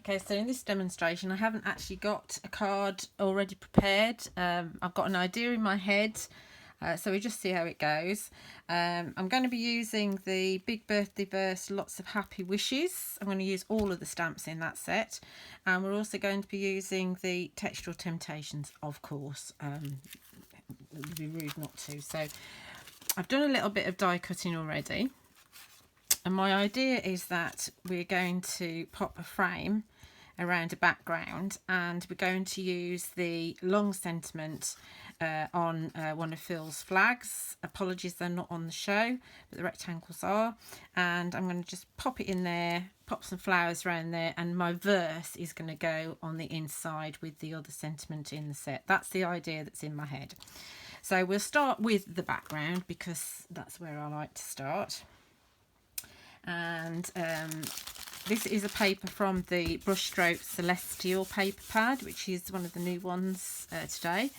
Okay, so in this demonstration I haven't actually got a card already prepared. I've got an idea in my head, so we just see how it goes. I'm going to be using the Big Birthday Verse Lots of Happy Wishes. I'm going to use all of the stamps in that set, and we're also going to be using the Textural Temptations, of course. It would be rude not to. So I've done a little bit of die cutting already. And my idea is that we're going to pop a frame around a background, and we're going to use the long sentiment on one of Phil's flags. Apologies, they're not on the show, but the rectangles are. And I'm going to just pop it in there, pop some flowers around there, and my verse is going to go on the inside with the other sentiment in the set. That's the idea that's in my head. So we'll start with the background because that's where I like to start. And this is a paper from the Brushstroke Celestial paper pad, which is one of the new ones today.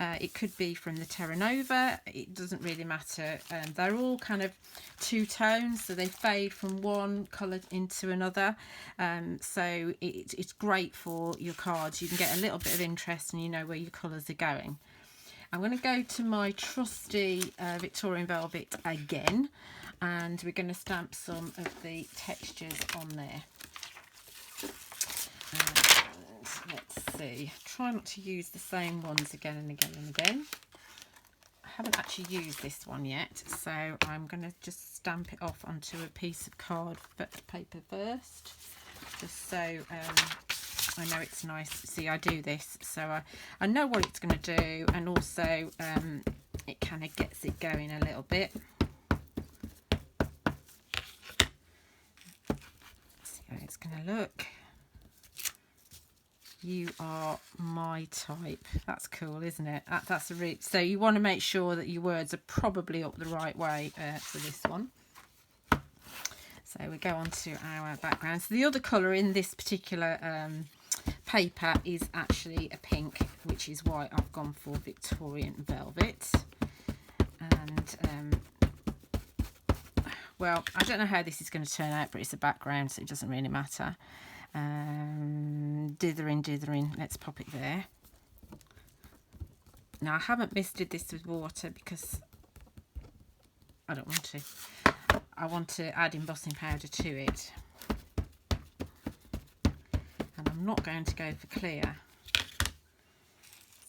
It could be from the Terra Nova, it doesn't really matter. They're all kind of two tones, so they fade from one colour into another. So it's great for your cards. You can get a little bit of interest and you know where your colours are going. I'm going to go to my trusty Victorian Velvet again, and we're going to stamp some of the textures on there. And let's see, try not to use the same ones again and again and again. I haven't actually used this one yet, so I'm going to just stamp it off onto a piece of card paper first, just so I know it's nice. See, I do this so I know what it's going to do, and also it kind of gets it going a little bit. See how it's going to look. You are my type. That's cool, isn't it? That's a really, so you want to make sure that your words are probably up the right way for this one. So we go on to our background. So the other colour in this particular paper is actually a pink, which is why I've gone for Victorian Velvet. And well, I don't know how this is going to turn out, but it's a background, so it doesn't really matter. Dithering, let's pop it there. Now I haven't misted this with water because I don't want to. I want to add embossing powder to it, and I'm not going to go for clear.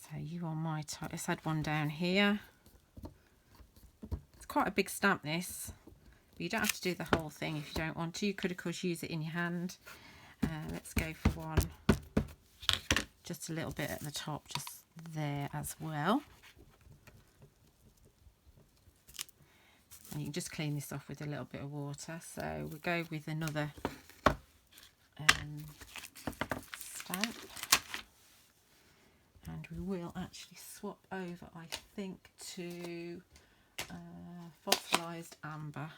So you are my type. Let's add one down here. It's quite a big stamp, this, but you don't have to do the whole thing if you don't want to. You could of course use it in your hand. Let's go for one just a little bit at the top, just there as well. And you can just clean this off with a little bit of water. So we'll go with another stamp, and we will actually swap over, I think, to fossilized amber,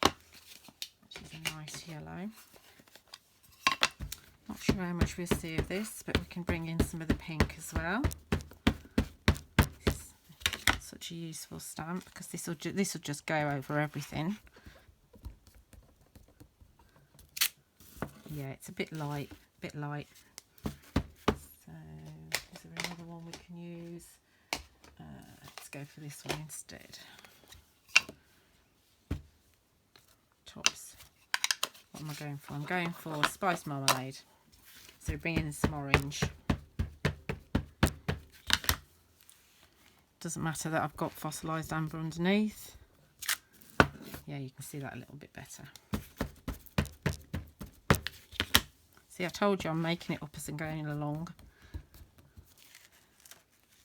which is a nice yellow. Not sure how much we'll see of this, but we can bring in some of the pink as well. This is such a useful stamp because this will just go over everything. Yeah, it's a bit light, So is there another one we can use? Let's go for this one instead. Tops. What am I going for? I'm going for spice marmalade. So bring in some orange. Doesn't matter that I've got fossilised amber underneath. Yeah, you can see that a little bit better. See, I told you I'm making it up as I'm going along.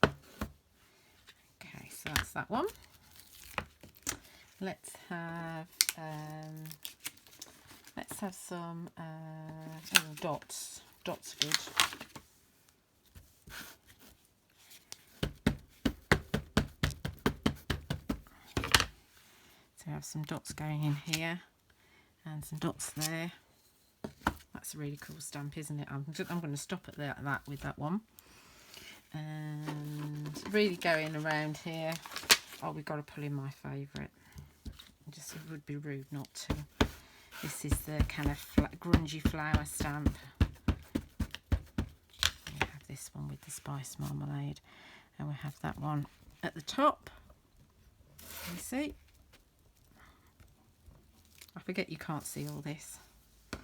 Okay, so that's that one. Let's have some dots. Dots are good. So we have some dots going in here and some dots there. That's a really cool stamp, isn't it? I'm going to stop at that with that one. And really going around here. Oh, we've got to pull in my favourite. It would be rude not to. This is the kind of grungy flower stamp. one with the spice marmalade, and we have that one at the top. You see, I forget you can't see all this,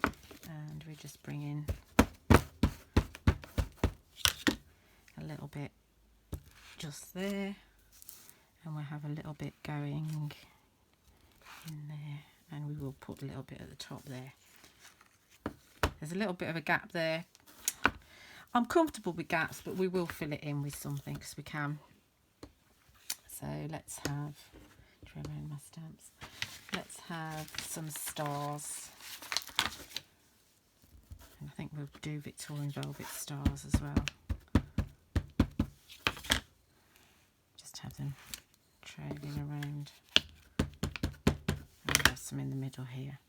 and we just bring in a little bit just there, and we'll have a little bit going in there, and we will put a little bit at the top there. There's a little bit of a gap there. I'm comfortable with gaps, but we will fill it in with something because we can. So let's have, try around my stamps. Let's have some stars. And I think we'll do Victorian velvet stars as well. Just have them trailing around. And we have some in the middle here.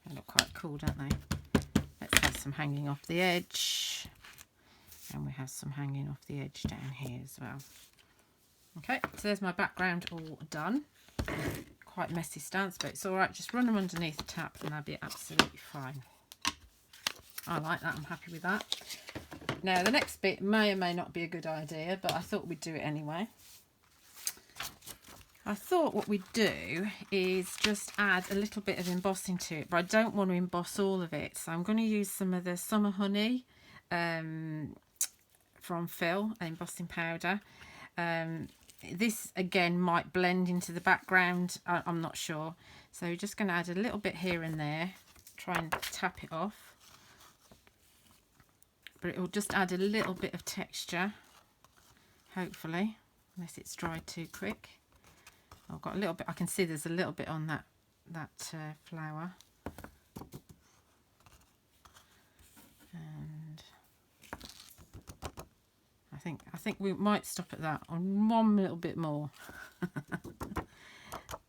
They look quite cool, don't they? Let's have some hanging off the edge, and we have some hanging off the edge down here as well. Okay, so there's my background all done. Quite messy stamps, but it's all right. Just run them underneath the tap and they'll be absolutely fine. I like that. I'm happy with that. Now the next bit may or may not be a good idea, but I thought we'd do it anyway. I thought what we'd do is just add a little bit of embossing to it, but I don't want to emboss all of it. So I'm going to use some of the Summer Honey from Phil, embossing powder. This again might blend into the background, I'm not sure. So we're just going to add a little bit here and there, try and tap it off. But it will just add a little bit of texture, hopefully, unless it's dried too quick. I've got a little bit, I can see there's a little bit on that flower. And I think we might stop at that, on one little bit more.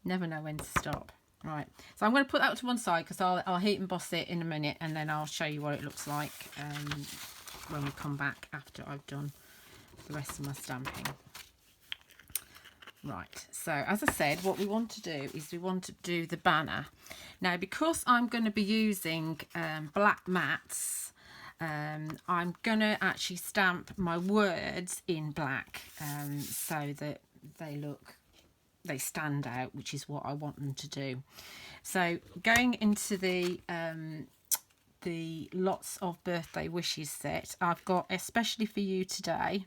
Never know when to stop. Right, so I'm going to put that to one side because I'll heat emboss it in a minute, and then I'll show you what it looks like when we come back after I've done the rest of my stamping. Right, so as I said, what we want to do is we want to do the banner. Now, because I'm going to be using black mats, I'm going to actually stamp my words in black so that they stand out, which is what I want them to do. So going into the lots of birthday wishes set, I've got especially for you today,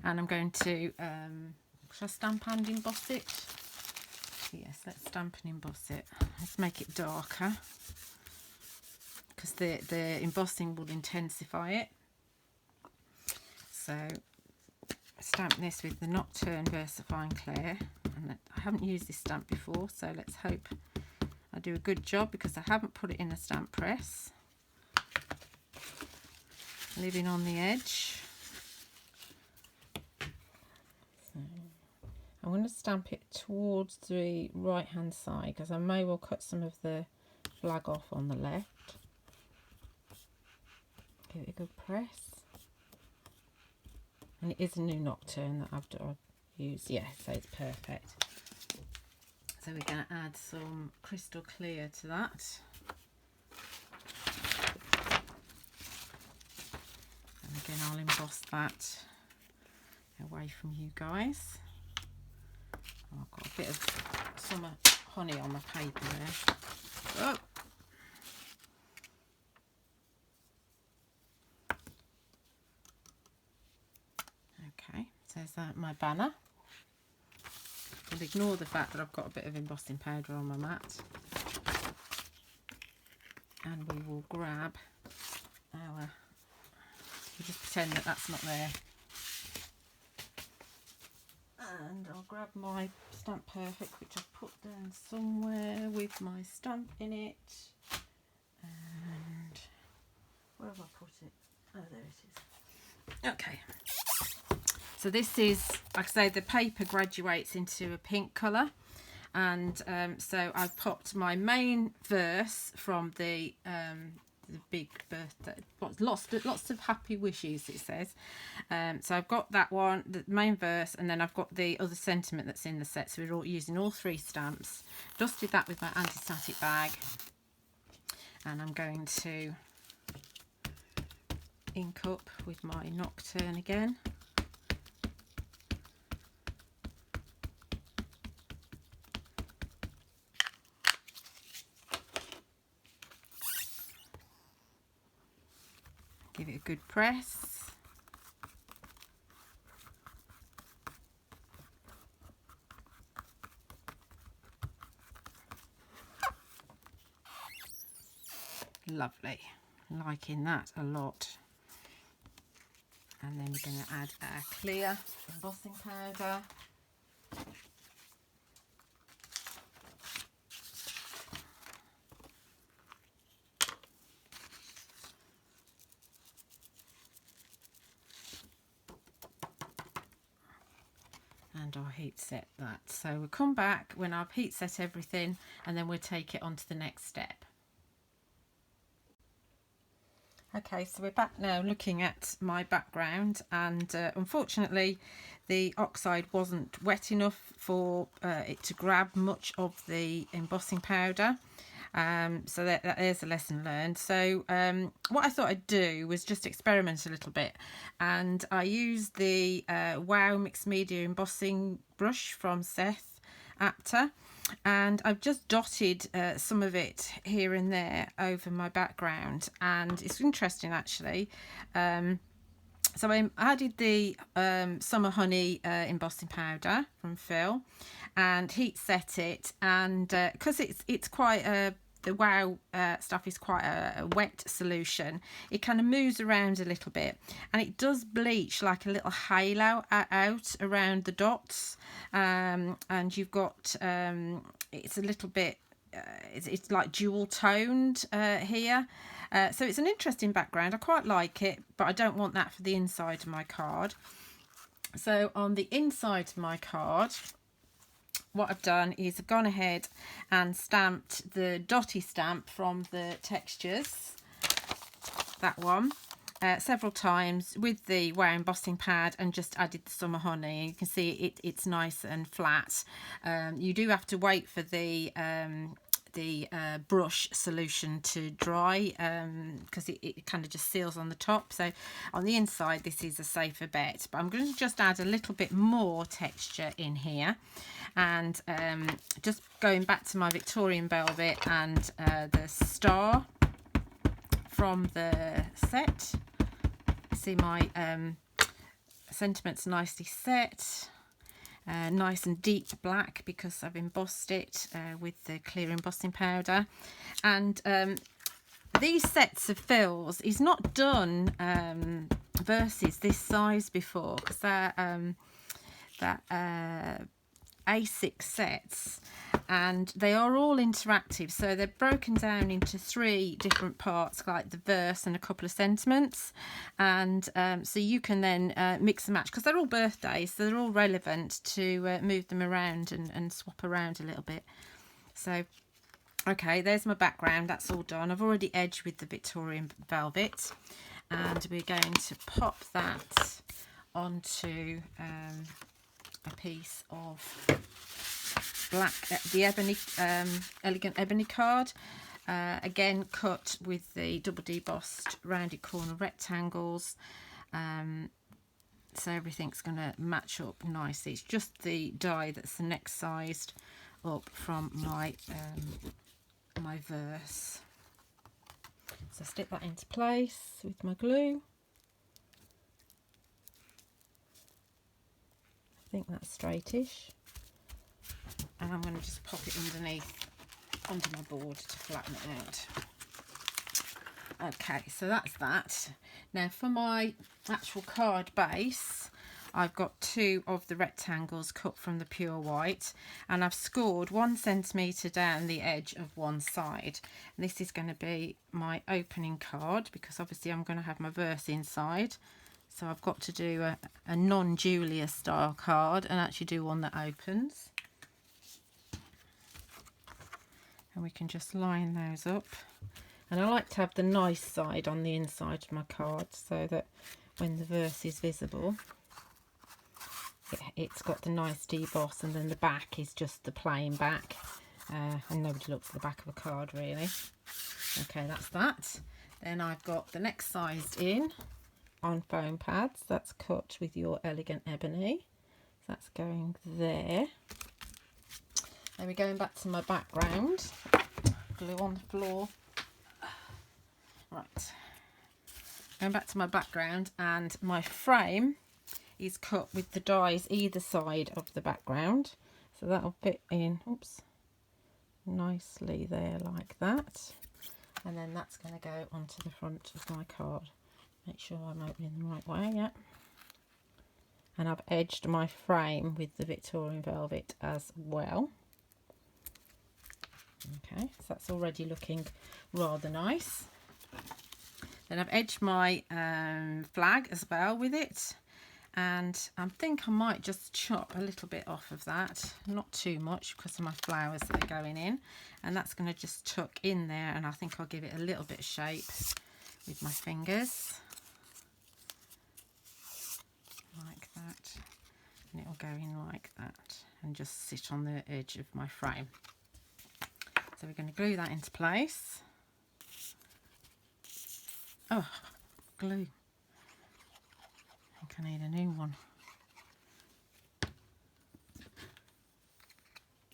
and I'm going to shall I stamp and emboss it? Yes, let's stamp and emboss it. Let's make it darker because the embossing will intensify it. So stamp this with the Nocturne Versifying Clay, and I haven't used this stamp before, so let's hope I do a good job because I haven't put it in a stamp press. Living on the edge. So I'm going to stamp it towards the right hand side because I may well cut some of the flag off on the left. Give it a good press. And it is a new Nocturne that I've used, yeah, so it's perfect. So we're going to add some crystal clear to that. And again, I'll emboss that away from you guys. Oh, I've got a bit of Summer Honey on my paper there. Oh. Okay, so there's my banner. We'll ignore the fact that I've got a bit of embossing powder on my mat. And we will grab our, we'll just pretend that that's not there. And I'll grab my Stamp Perfect, which I've put down somewhere with my stamp in it. And where have I put it? Oh, there it is. Okay. So this is, like I say, the paper graduates into a pink colour. And so I've popped my main verse from the big birthday, lots of happy wishes, it says. So I've got that one, the main verse, and then I've got the other sentiment that's in the set. So we're all using all three stamps. Dusted that with my anti-static bag, and I'm going to ink up with my Nocturne again. Give it a good press. Lovely, liking that a lot. And then we're going to add our clear embossing powder. And I'll heat set that. So we'll come back when I've heat set everything, and then we'll take it on to the next step. Okay, so we're back now looking at my background, and unfortunately the oxide wasn't wet enough for it to grab much of the embossing powder. So there's a lesson learned. So what I thought I'd do was just experiment a little bit, and I used the Wow Mixed Media Embossing Brush from Seth Apter, and I've just dotted some of it here and there over my background, and it's interesting actually. So I added the Summer Honey embossing powder from Phil and heat set it, and because it's quite the Wow stuff is quite a wet solution, it kind of moves around a little bit, and it does bleach like a little halo out around the dots, and you've got it's a little bit it's like dual toned here, so it's an interesting background. I quite like it, but I don't want that for the inside of my card. So on the inside of my card, what I've done is I've gone ahead and stamped the dotty stamp from the Textures, that one, several times with the Wow embossing pad, and just added the Summer Honey. You can see it's nice and flat. You do have to wait for the brush solution to dry, because it kind of just seals on the top. So on the inside this is a safer bet, but I'm going to just add a little bit more texture in here, and just going back to my Victorian Velvet and the star from the set. See my sentiments nicely set, nice and deep black because I've embossed it with the clear embossing powder. And these sets of fills, he's not done verses this size before, because they're A6 sets, and they are all interactive, so they're broken down into 3 different parts, like the verse and a couple of sentiments, and so you can then mix and match, because they're all birthdays, so they're all relevant to move them around and swap around a little bit. So okay, there's my background, that's all done. I've already edged with the Victorian Velvet, and we're going to pop that onto a piece of black, the ebony, elegant ebony card, again cut with the double debossed rounded corner rectangles, so everything's going to match up nicely. It's just the die that's the next sized up from my my verse. So stick that into place with my glue. I think that's straightish, and I'm going to just pop it underneath onto my board to flatten it out. Okay, so that's that. Now for my actual card base, I've got 2 of the rectangles cut from the pure white, and I've scored 1 centimetre down the edge of one side. And this is going to be my opening card, because obviously I'm going to have my verse inside. So I've got to do a non-Julia style card and actually do one that opens. And we can just line those up. And I like to have the nice side on the inside of my card, so that when the verse is visible, it's got the nice deboss, and then the back is just the plain back. And nobody looks at the back of a card really. Okay, that's that. Then I've got the next size in, on foam pads. That's cut with your Elegant Ebony. So that's going there. Then we're going back to my background. Glue on the floor. Right. Going back to my background, and my frame is cut with the dies either side of the background. So that'll fit in, oops, nicely there like that. And then that's going to go onto the front of my card. Make sure I'm opening the right way, yeah. And I've edged my frame with the Victorian Velvet as well. Okay, so that's already looking rather nice. Then I've edged my flag as well with it. And I think I might just chop a little bit off of that, not too much because of my flowers that are going in, and that's going to just tuck in there, and I think I'll give it a little bit of shape with my fingers like that, and it will go in like that and just sit on the edge of my frame. So we're going to glue that into place. Oh, glue. I need a new one.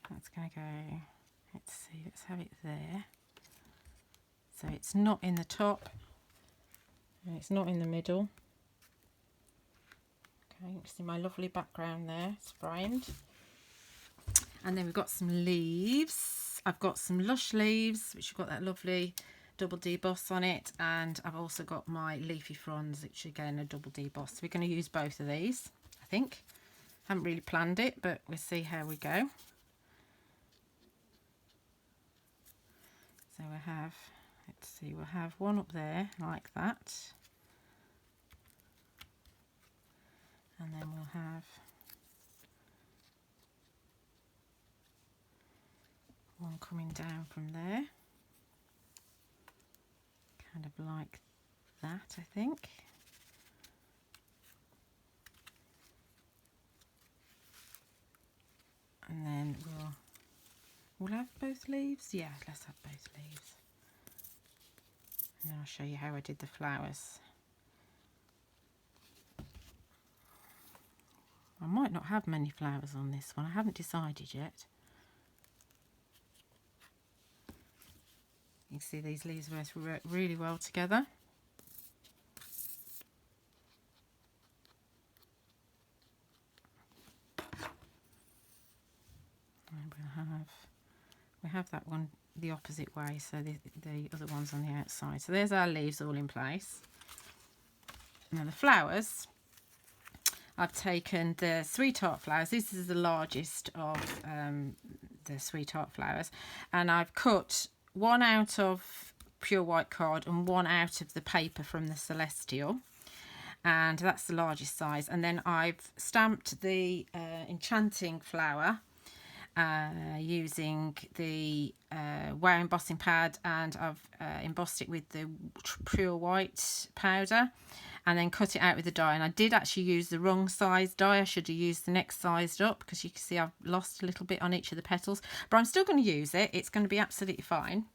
That's going to go, let's see, let's have it there. So it's not in the top and it's not in the middle. Okay, you can see my lovely background there, it's framed. And then we've got some leaves. I've got some Lush leaves, which have got that lovely double deboss on it, and I've also got my leafy fronds, which again are double deboss. So we're going to use both of these, I think. Haven't really planned it, but we'll see how we go. So we'll have, let's see, we'll have one up there like that, and then we'll have one coming down from there. Kind of like that, I think. And then we'll have both leaves. Yeah, let's have both leaves. And then I'll show you how I did the flowers. I might not have many flowers on this one. I haven't decided yet. You can see these leaves work really well together. And we have that one the opposite way, so the other one's on the outside. So there's our leaves all in place. Now the flowers, I've taken the sweetheart flowers. This is the largest of the sweetheart flowers, and I've cut one out of pure white card and one out of the paper from the Celestial, and that's the largest size. And then I've stamped the enchanting flower using the Wow embossing pad, and I've embossed it with the pure white powder, and then cut it out with the die. And I did actually use the wrong size die. I should have used the next sized up, because you can see I've lost a little bit on each of the petals, but I'm still going to use it. It's going to be absolutely fine.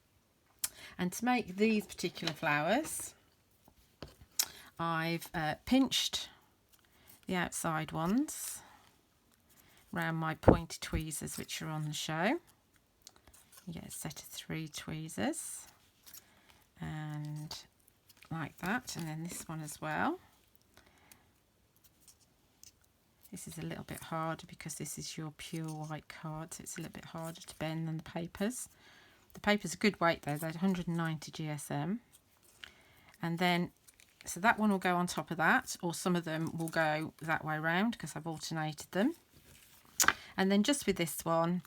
And to make these particular flowers, I've pinched the outside ones around my pointy tweezers, which are on the show. You get a set of 3 tweezers, and like that, and then this one as well. This is a little bit harder because this is your pure white card, so it's a little bit harder to bend than the papers. The paper's a good weight though, they're 190 GSM. And then, so that one will go on top of that, or some of them will go that way round because I've alternated them. And then just with this one,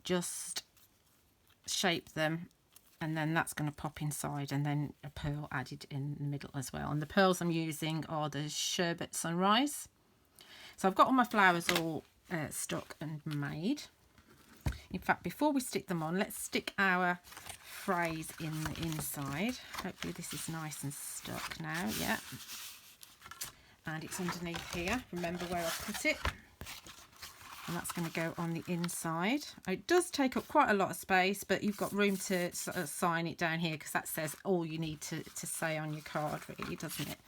just shape them, and then that's going to pop inside, and then a pearl added in the middle as well. And the pearls I'm using are the Sherbet Sunrise. So I've got all my flowers all stuck and made. In fact, before we stick them on, let's stick our phrase in the inside. Hopefully this is nice and stuck now, yeah. And it's underneath here. Remember where I put it. And that's going to go on the inside. It does take up quite a lot of space, but you've got room to sort of sign it down here, because that says all you need to say on your card, really, doesn't it?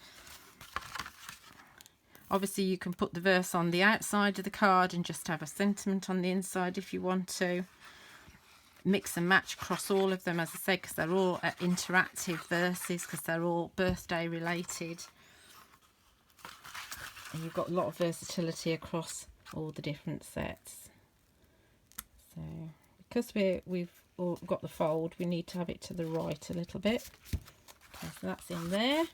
Obviously you can put the verse on the outside of the card and just have a sentiment on the inside if you want to. Mix and match across all of them, as I say, because they're all interactive verses, because they're all birthday related. And you've got a lot of versatility across all the different sets. So because we've all got the fold, we need to have it to the right a little bit. Okay, so that's in there.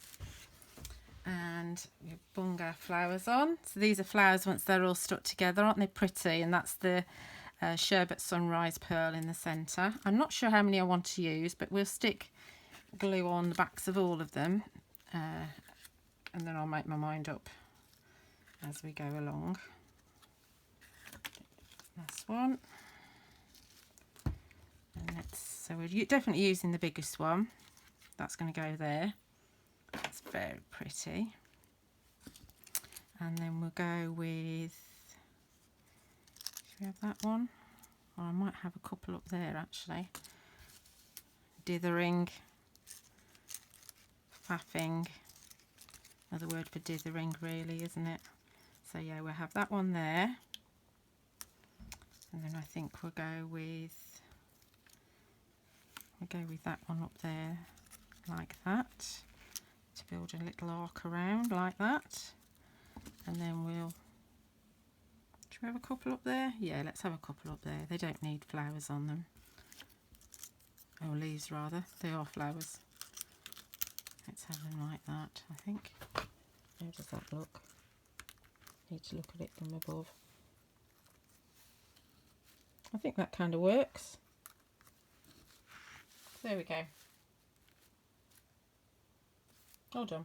And we bung our flowers on. So these are flowers once they're all stuck together, aren't they pretty? And that's the Sherbet Sunrise Pearl in the centre. I'm not sure how many I want to use, but we'll stick glue on the backs of all of them, and then I'll make my mind up as we go along. This one, and so we're definitely using the biggest one. That's going to go there. It's very pretty. And then we'll go with, should we have that one? Or I might have a couple up there actually. Dithering, faffing, another word for dithering really, isn't it? So yeah, we'll have that one there. And then I think we'll go with that one up there like that, to build a little arc around like that. And then should we have a couple up there? Yeah, let's have a couple up there. They don't need flowers on them. Or leaves rather. They are flowers. Let's have them like that, I think. How does that look? Need to look at it from above. I think that kind of works. There we go. All done.